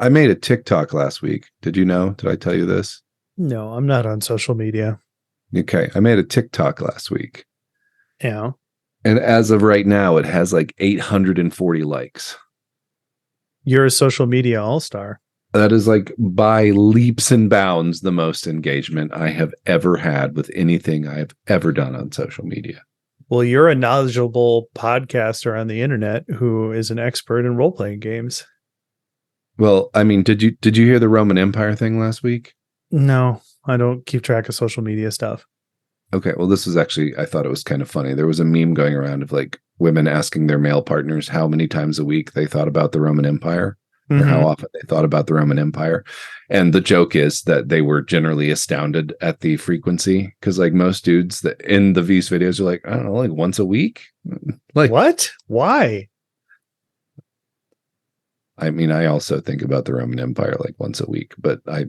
I made a TikTok last week. Did you know? Did I tell you this? No, I'm not on social media. Okay, I made a TikTok last week. Yeah. And as of right now, it has like 840 likes. You're a social media all-star. That is like by leaps and bounds the most engagement I have ever had with anything I have ever done on social media. Well, you're a knowledgeable podcaster on the internet who is an expert in role-playing games. Well, I mean, did you hear the Roman Empire thing last week? No, I don't keep track of social media stuff. Okay, well, this is actually, I thought it was kind of funny. There was a meme going around of like women asking their male partners how many times a week they thought about the Roman Empire or how often they thought about the Roman Empire. And the joke is that they were generally astounded at the frequency because like most dudes that in the V's videos are like, I don't know, like once a week. Like what? Why? I mean, I also think about the Roman Empire like once a week, but I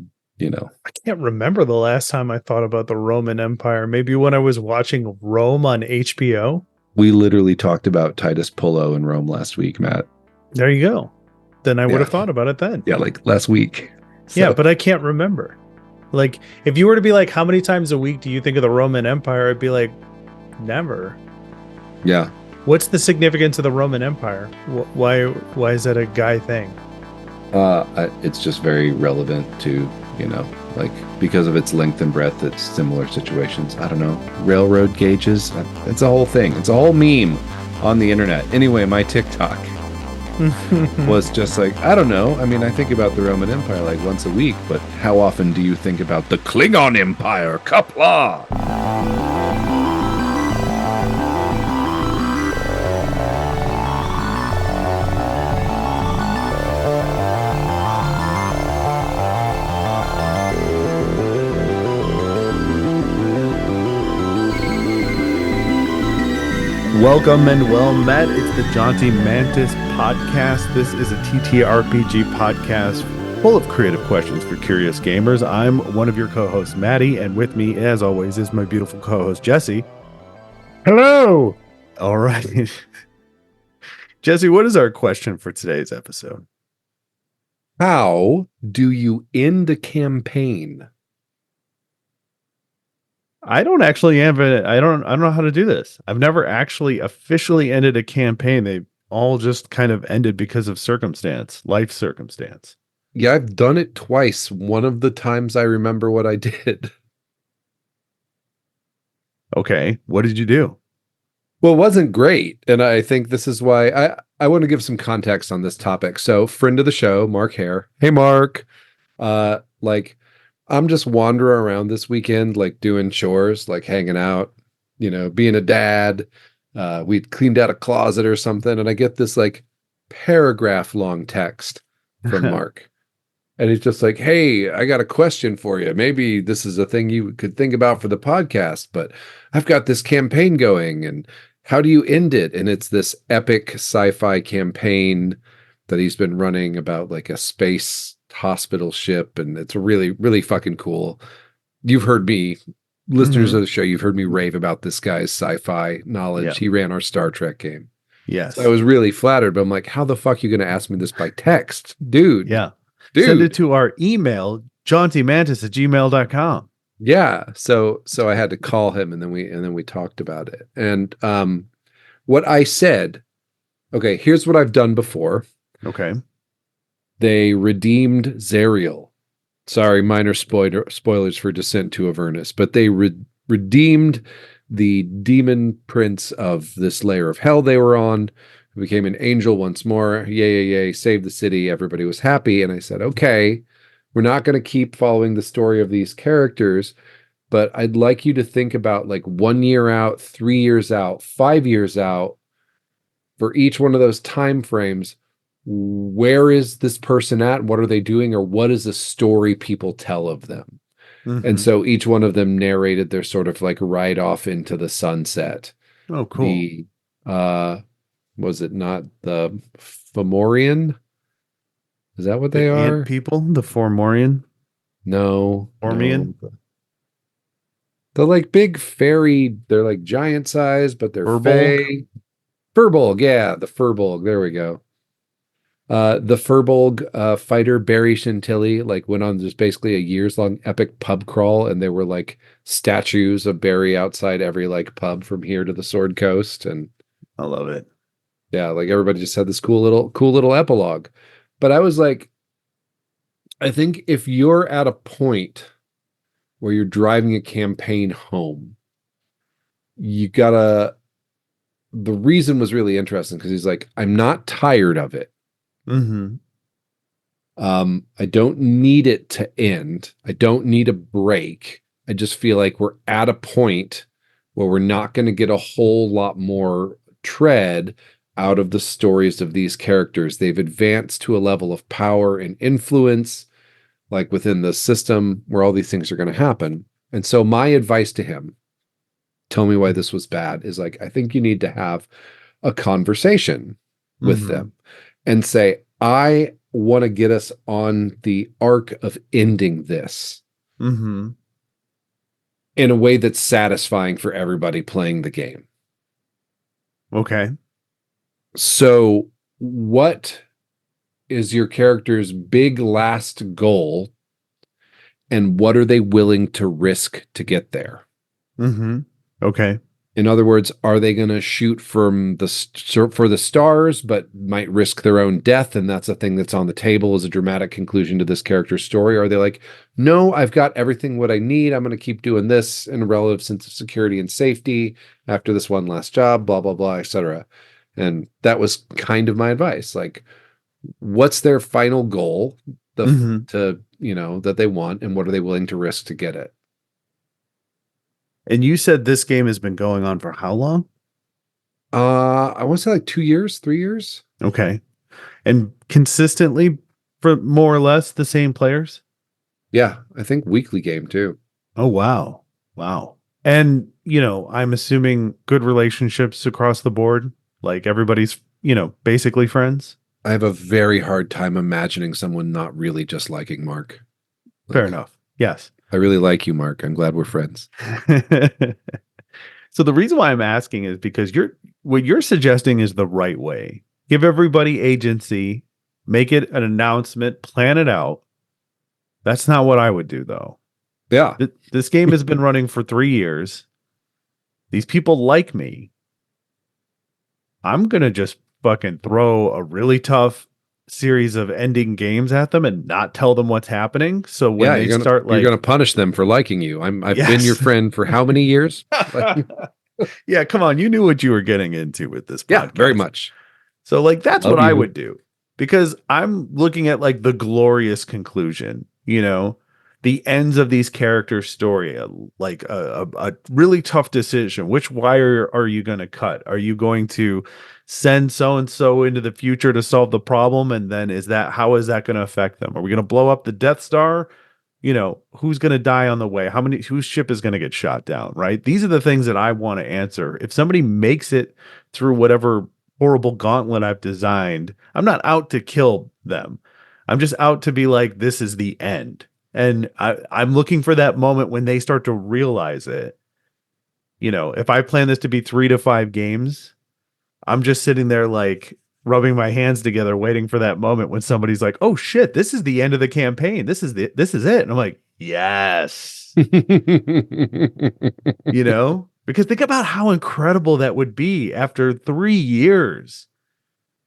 can't remember the last time I thought about the Roman Empire. Maybe when I was watching Rome on HBO. We literally talked about Titus Pullo in Rome last week, Matt. There you go. Then I would have thought about it then. Yeah, like last week. So. Yeah, but I can't remember. Like, if you were to be like, how many times a week do you think of the Roman Empire? I'd be like, never. Yeah. What's the significance of the Roman Empire? Why is that a guy thing? It's just very relevant to, like because of its length and breadth, it's similar situations. I don't know. Railroad gauges. It's a whole thing. It's a whole meme on the internet. Anyway, my TikTok was just like, I don't know. I mean, I think about the Roman Empire like once a week, but how often do you think about the Klingon Empire? Kapla! Welcome and well met. It's the Jaunty Mantis podcast. This is a TTRPG podcast full of creative questions for curious gamers. I'm one of your co-hosts, Maddie, and with me, as always, is my beautiful co-host, Jesse. Hello! All right. Jesse, what is our question for today's episode? How do you end a campaign? I don't actually have I don't know how to do this. I've never actually officially ended a campaign. They all just kind of ended because of life circumstance. Yeah, I've done it twice. One of the times I remember what I did. Okay, what did you do? Well, it wasn't great. And I think this is why I want to give some context on this topic. So, friend of the show, Mark Hare. Hey, Mark. I'm just wandering around this weekend, like doing chores, like hanging out, being a dad. We'd cleaned out a closet or something. And I get this like paragraph long text from Mark. And he's just like, hey, I got a question for you. Maybe this is a thing you could think about for the podcast, but I've got this campaign going. And how do you end it? And it's this epic sci-fi campaign that he's been running about like a space hospital ship, and it's really, really fucking cool. You've heard me, listeners of the show, you've heard me rave about this guy's sci-fi knowledge. Yeah. He ran our Star Trek game. Yes. So I was really flattered, but I'm like, how the fuck are you going to ask me this by text? Dude. Yeah. Send it to our email, jauntymantis@gmail.com. Yeah. So I had to call him and then we talked about it. And what I said, okay, here's what I've done before. Okay. They redeemed Zariel. Sorry, minor spoilers for Descent to Avernus, but they redeemed the demon prince of this layer of hell they were on, who became an angel once more. Yay, saved the city. Everybody was happy. And I said, okay, we're not going to keep following the story of these characters, but I'd like you to think about like 1 year out, 3 years out, 5 years out for each one of those time frames. Where is this person at? What are they doing? Or what is the story people tell of them? Mm-hmm. And so each one of them narrated their sort of like ride off into the sunset. Oh, cool. Was it not the Fomorian? Is that what they are? Ant people? The Fomorian? No. Formian? No. The like big fairy, they're like giant size, but they're Furbolg? Furbolg, yeah, the Furbolg. There we go. The Furbolg fighter Barry Chantilly like went on just basically a years long epic pub crawl, and there were like statues of Barry outside every like pub from here to the Sword Coast, and I love it. yeah, like everybody just had this cool little epilogue. But I was like, I think if you're at a point where you're driving a campaign home, you gotta. The reason was really interesting because he's like, I'm not tired of it. Mm-hmm. I don't need it to end. I don't need a break. I just feel like we're at a point where we're not going to get a whole lot more tread out of the stories of these characters. They've advanced to a level of power and influence, like within the system where all these things are going to happen. And so my advice to him, tell me why this was bad, is like, I think you need to have a conversation with them and say, I want to get us on the arc of ending this in a way that's satisfying for everybody playing the game. Okay. So what is your character's big last goal, and what are they willing to risk to get there? Okay. In other words, are they going to shoot from for the stars, but might risk their own death? And that's a thing that's on the table as a dramatic conclusion to this character's story. Or are they like, no, I've got everything what I need. I'm going to keep doing this in a relative sense of security and safety after this one last job, blah, blah, blah, etc. And that was kind of my advice. Like, what's their final goal that they want, and what are they willing to risk to get it? And you said this game has been going on for how long? I want to say like 2 years, 3 years. Okay. And consistently for more or less the same players? Yeah, I think weekly game too. Oh, wow. Wow. And, I'm assuming good relationships across the board. Like everybody's, basically friends. I have a very hard time imagining someone not really just liking Mark. Fair enough. Yes. I really like you, Mark. I'm glad we're friends. So the reason why I'm asking is because what you're suggesting is the right way. Give everybody agency, make it an announcement, plan it out. That's not what I would do, though. Yeah. This game has been running for 3 years. These people like me. I'm going to just fucking throw a really tough series of ending games at them and not tell them what's happening. So when they start like, you're going to punish them for liking you. I've been your friend for how many years? Yeah, come on. You knew what you were getting into with this podcast. Yeah, very much. So like, that's what I would do, because I'm looking at like the glorious conclusion, the ends of these characters' story, like a really tough decision. Which wire are you going to cut? Are you going to send so-and-so into the future to solve the problem? And then how is that going to affect them? Are we going to blow up the Death Star? Who's going to die on the way? Whose ship is going to get shot down, right? These are the things that I want to answer. If somebody makes it through whatever horrible gauntlet I've designed, I'm not out to kill them. I'm just out to be like, this is the end. And I'm looking for that moment when they start to realize it. If I plan this to be 3 to 5 games, I'm just sitting there like rubbing my hands together, waiting for that moment when somebody's like, oh shit, this is the end of the campaign. This is it. And I'm like, yes. Because think about how incredible that would be after 3 years.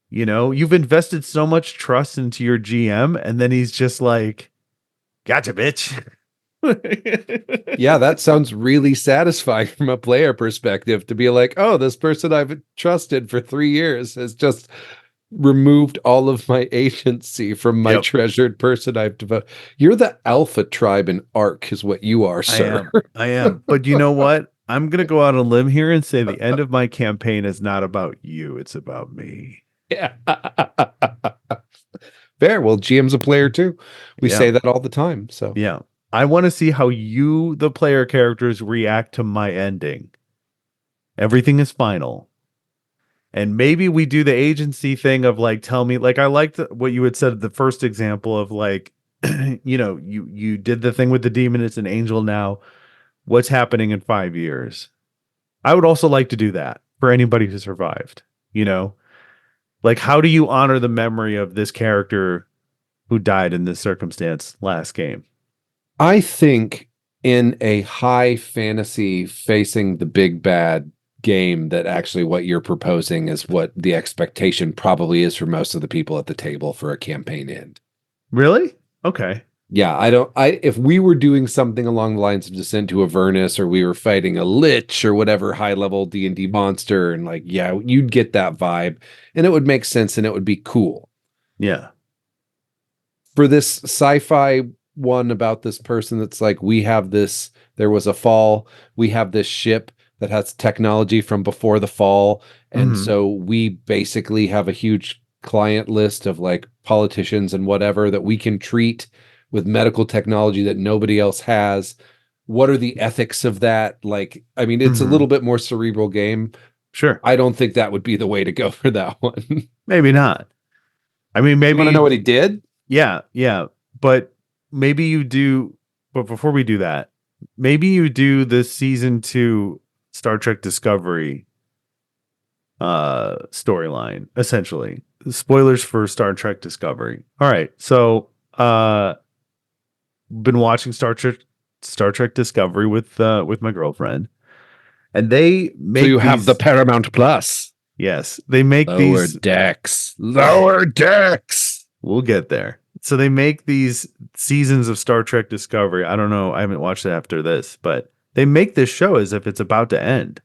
You've invested so much trust into your GM, and then he's just like, gotcha, bitch. Yeah, that sounds really satisfying from a player perspective, to be like, oh, this person I've trusted for 3 years has just removed all of my agency from my treasured person I've devoted. You're the alpha tribe in ARC is what you are, sir. I am. But you know what? I'm going to go out on a limb here and say the end of my campaign is not about you. It's about me. Yeah. Fair. Well, GM's a player too. We say that all the time. So yeah. I want to see how you, the player characters, react to my ending. Everything is final. And maybe we do the agency thing of like, tell me, like, I liked what you had said, the first example of like, you did the thing with the demon. It's an angel now. What's happening in 5 years? I would also like to do that for anybody who survived, Like, how do you honor the memory of this character who died in this circumstance last game? I think in a high fantasy facing the big bad game, that actually what you're proposing is what the expectation probably is for most of the people at the table for a campaign end. Really? Okay. Yeah, if we were doing something along the lines of Descent to Avernus, or we were fighting a lich or whatever high level D&D monster, and like, yeah, you'd get that vibe and it would make sense and it would be cool. Yeah. For this sci-fi one about this person that's like, there was a fall, we have this ship that has technology from before the fall, and so we basically have a huge client list of like politicians and whatever that we can treat with medical technology that nobody else has. What are the ethics of that? Like, I mean, it's a little bit more cerebral game. Sure. I don't think that would be the way to go for that one. Maybe not. I mean, maybe You want to know what he did? Yeah, yeah. But maybe you do. But before we do that, maybe you do the season 2 Star Trek Discovery storyline, essentially. Spoilers for Star Trek Discovery. All right. So been watching Star Trek Discovery with my girlfriend. And they make so you have the Paramount Plus. Yes. They make Lower Decks. Lower Decks. We'll get there. So they make these seasons of Star Trek Discovery. I don't know. I haven't watched it after this, but they make this show as if it's about to end.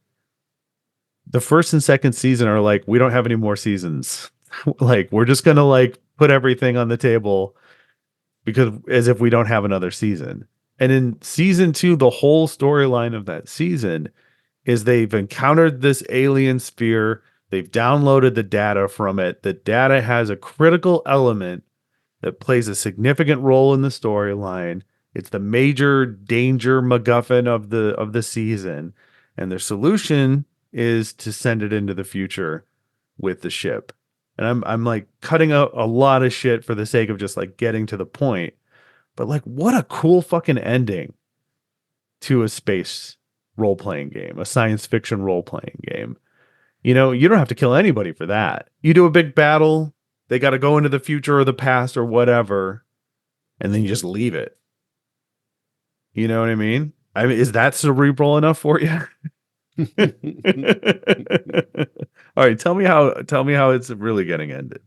The first and second season are like, we don't have any more seasons. Like, we're just going to like put everything on the table because as if we don't have another season. And in season 2, the whole storyline of that season is they've encountered this alien sphere. They've downloaded the data from it. The data has a critical element that plays a significant role in the storyline. It's the major danger MacGuffin of the season. And their solution is to send it into the future with the ship. And I'm like cutting out a lot of shit for the sake of just like getting to the point. But like, what a cool fucking ending to a space role-playing game, a science fiction role-playing game. You know, you don't have to kill anybody for that. You do a big battle, they got to go into the future or the past or whatever, and then you just leave it. You know what I mean? I mean, is that cerebral enough for you? All right, tell me how it's really getting ended.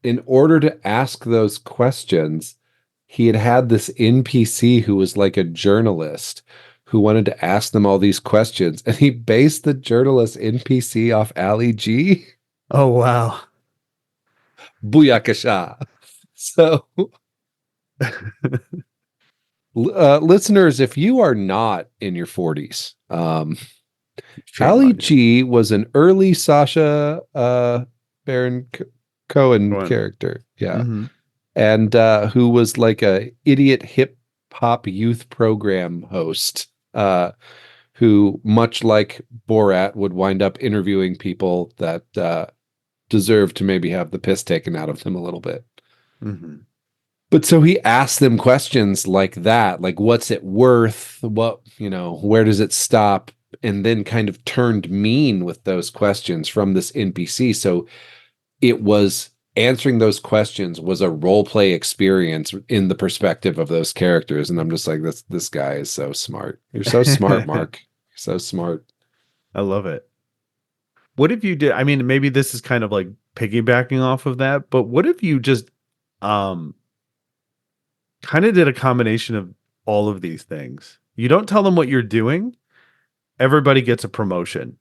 In order to ask those questions, he had this NPC who was like a journalist who wanted to ask them all these questions, and he based the journalist NPC off Ali G. Oh wow. Booyakasha. So listeners, if you are not in your 40s, Ali G was an early Sacha Baron Cohen character. Yeah. Mm-hmm. And who was like a idiot hip hop youth program host, who, much like Borat, would wind up interviewing people that deserve to maybe have the piss taken out of them a little bit. Mm-hmm. But so he asked them questions like that, like, what's it worth? What, you know, where does it stop? And then kind of turned mean with those questions from this NPC. So it was answering those questions was a role play experience in the perspective of those characters. And I'm just like, this guy is so smart. You're so smart, Mark. You're so smart. I love it. What if you did? I mean, maybe this is kind of like piggybacking off of that, but what if you just kind of did a combination of all of these things? You don't tell them what you're doing. Everybody gets a promotion.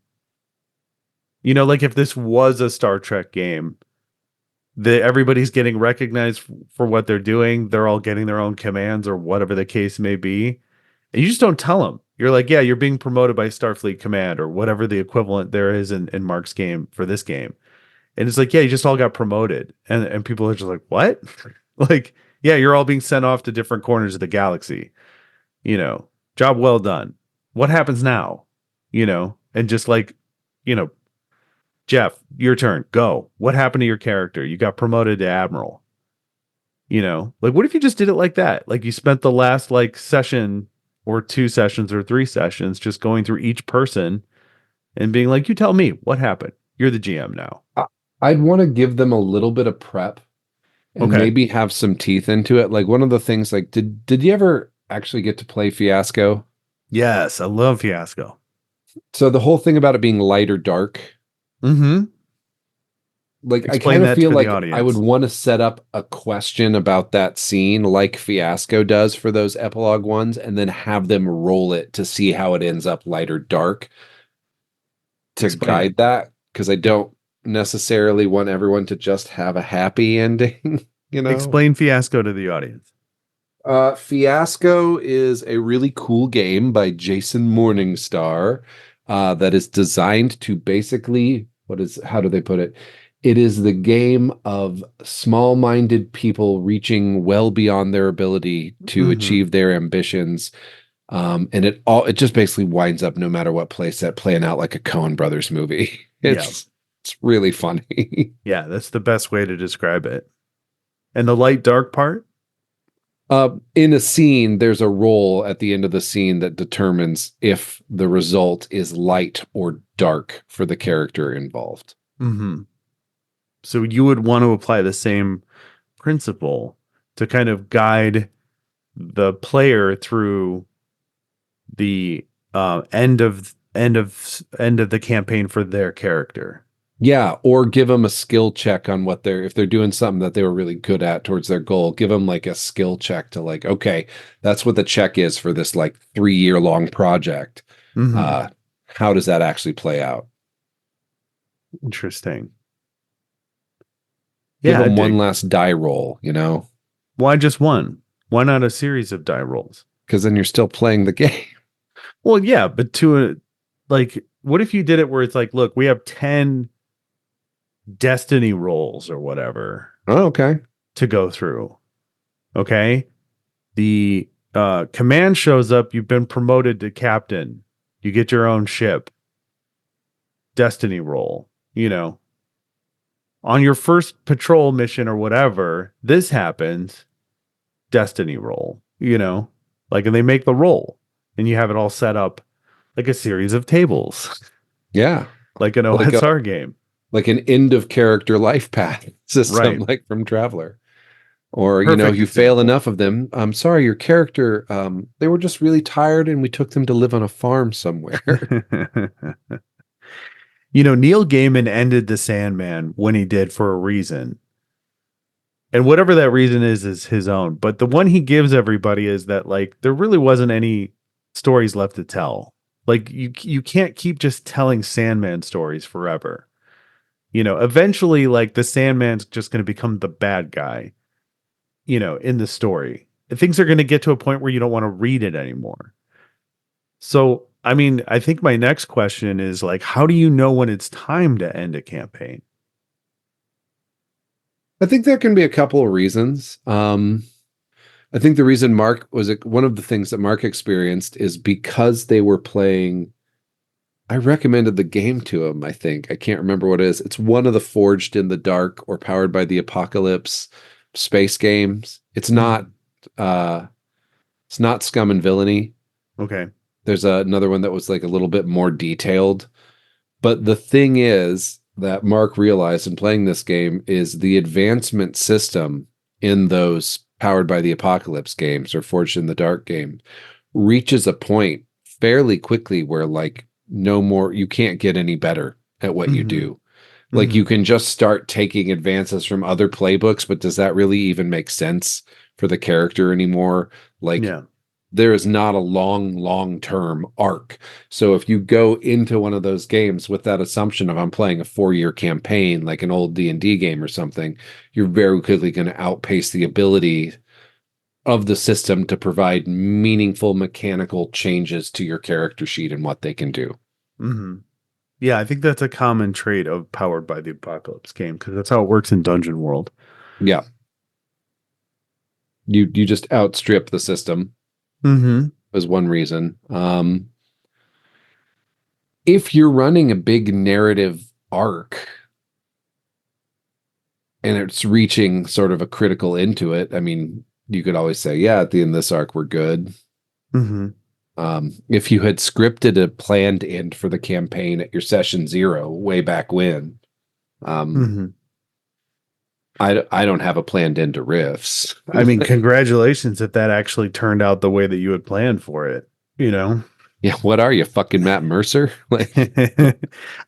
You know, like if this was a Star Trek game, everybody's getting recognized for what they're doing. They're all getting their own commands or whatever the case may be. And you just don't tell them. You're like, yeah, you're being promoted by Starfleet Command or whatever the equivalent there is in Mark's game for this game. And it's like, yeah, you just all got promoted. And people are just like, what? Like, yeah, you're all being sent off to different corners of the galaxy. You know, job well done. What happens now? You know, and just like, you know, Jeff, your turn. Go. What happened to your character? You got promoted to Admiral. You know, like what if you just did it like that? Like you spent the last like session or 2 sessions or 3 sessions just going through each person and being like, you tell me what happened. You're the GM now. I'd want to give them a little bit of prep and Okay. maybe have some teeth into it. Like one of the things, like, did you ever actually get to play Fiasco? Yes, I love Fiasco. So the whole thing about it being light or dark, Mm-hmm. like I Explain kind of that feel to the like I would audience. want to set up a question about that scene like Fiasco does for those epilogue ones, and then have them roll it to see how it ends up light or dark to Explain it. guide that. Because I don't necessarily want everyone to just have a happy ending, you know? Explain Fiasco to the audience. Fiasco is a really cool game by Jason Morningstar that is designed to basically, how do they put it? It is the game of small-minded people reaching well beyond their ability to Mm-hmm. achieve their ambitions. And it just basically winds up no matter what place that playing out like a Coen Brothers movie. Yeah. It's really funny. Yeah, that's the best way to describe it. And the light dark part? In a scene, there's a roll at the end of the scene that determines if the result is light or dark for the character involved. Mm-hmm. So you would want to apply the same principle to kind of guide the player through the end of the campaign for their character. Yeah, or give them a skill check on if they're doing something that they were really good at towards their goal, give them like a skill check to like, okay, that's what the check is for this like 3 year long project. Mm-hmm. Uh, how does that actually play out? Interesting. Give Yeah, I them one dig. last die roll, Why just one? Why not a series of die rolls? because then you're still playing the game. Well, yeah, but like, what if you did it where it's like, look, we have 10 destiny rolls or whatever Oh, okay. to go through. Okay. The command shows up, you've been promoted to captain, you get your own ship, destiny roll, on your first patrol mission or whatever, this happens, destiny roll, like, and they make the roll and you have it all set up like a series of tables, Yeah. like an Like a OSR game. like an end of character life path system, Right. like from Traveler. Or, Perfect you fail example. enough of them. I'm sorry, your character, they were just really tired and we took them to live on a farm somewhere. Neil Gaiman ended The Sandman when he did for a reason. And whatever that reason is his own. But the one he gives everybody is that, like, there really wasn't any stories left to tell. Like, you can't keep just telling Sandman stories forever. Eventually, like, the Sandman's just going to become the bad guy, in the story. Things are going to get to a point where you don't want to read it anymore. So, I mean, I think my next question is, like, how do you know when it's time to end a campaign? I think there can be a couple of reasons. I think the reason one of the things that Mark experienced is because they were playing. I recommended the game to him, I think. I can't remember what it is. It's one of the Forged in the Dark or Powered by the Apocalypse space games. Uh it's not Scum and Villainy. Okay. There's another one that was like a little bit more detailed. But the thing is that Mark realized in playing this game is the advancement system in those Powered by the Apocalypse games or Forged in the Dark game reaches a point fairly quickly where like no more, you can't get any better at what you Mm-hmm. do. Like you can just start taking advances from other playbooks, but does that really even make sense for the character anymore? Like Yeah. there is not a long term arc. So if you go into one of those games with that assumption of I'm playing a 4 year campaign, like an old D&D game or something, you're very quickly going to outpace the ability of the system to provide meaningful mechanical changes to your character sheet and what they can do. Mm-hmm. Yeah, I think that's a common trait of Powered by the Apocalypse game because that's how it works in Dungeon World. Yeah. You just outstrip the system. Mm-hmm. Is one reason. If you're running a big narrative arc and it's reaching sort of a critical end to it, I mean, you could always say, yeah, at the end of this arc, we're good. Mm-hmm. If you had scripted a planned end for the campaign at your session 0 way back when, Mm-hmm. I don't have a planned end to Rifts. I mean, congratulations if that actually turned out the way that you had planned for it, you know? Yeah, what are you, fucking Matt Mercer? Like,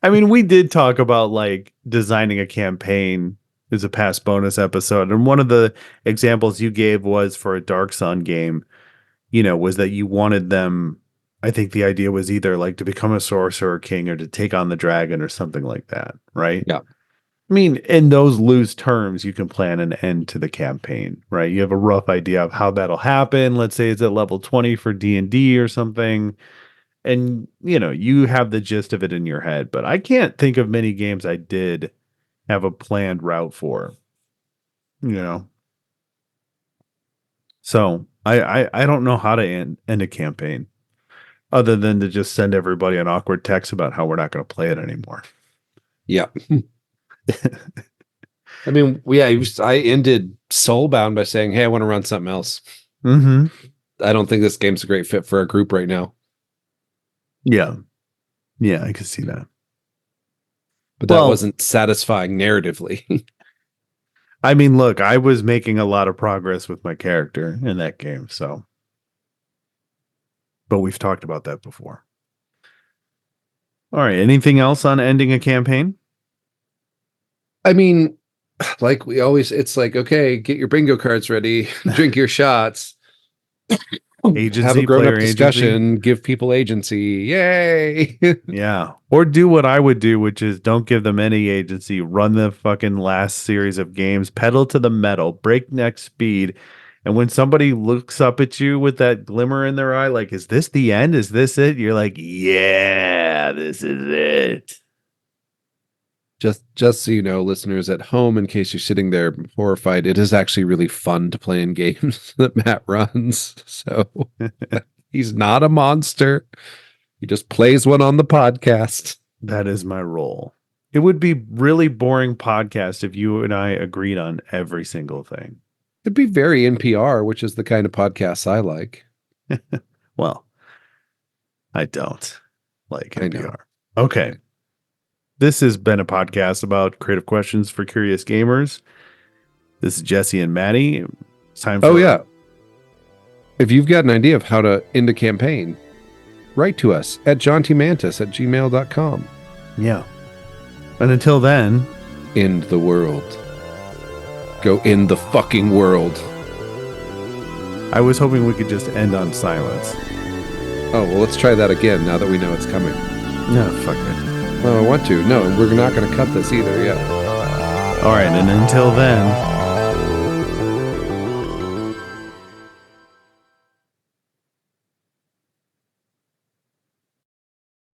I mean, we did talk about like designing a campaign as a past bonus episode. And one of the examples you gave was for a Dark Sun game, was that you wanted them. I think the idea was either like to become a sorcerer king or to take on the dragon or something like that. Right. Yeah. I mean, in those loose terms, you can plan an end to the campaign, right? You have a rough idea of how that'll happen. Let's say it's at level 20 for D&D or something. And, you have the gist of it in your head. But I can't think of many games I did have a planned route for, So I don't know how to end a campaign other than to just send everybody an awkward text about how we're not going to play it anymore. Yeah. I mean, I ended Soulbound by saying, hey, I want to run something else. Mm-hmm. I don't think this game's a great fit for our group right now. Yeah. Yeah, I can see that. But that wasn't satisfying narratively. I mean, look, I was making a lot of progress with my character in that game, so. But we've talked about that before. All right. Anything else on ending a campaign? I mean, like it's like, okay, get your bingo cards ready, drink your shots, agency, have a grown-up agency. discussion, give people agency. Yay. Yeah. Or do what I would do, which is don't give them any agency. Run the fucking last series of games, pedal to the metal, breakneck speed. And when somebody looks up at you with that glimmer in their eye, like, is this the end? Is this it? You're like, yeah, this is it. Just so you know, listeners at home, in case you're sitting there horrified, it is actually really fun to play in games that Matt runs. So he's not a monster. He just plays one on the podcast. That is my role. It would be really boring podcast if you and I agreed on every single thing. It'd be very NPR, which is the kind of podcasts I like. Well, I don't like NPR. I know. Okay. This has been a podcast about creative questions for curious gamers. This is Jesse and Maddie. It's time for... Oh, yeah. If you've got an idea of how to end a campaign, write to us at jauntiemantis@gmail.com. Yeah. And until then... End the world. Go in the fucking world. I was hoping we could just end on silence. Oh, well, let's try that again now that we know it's coming. No, fuck it. Oh, I want to. No, we're not going to cut this either. Yeah. All right, and until then...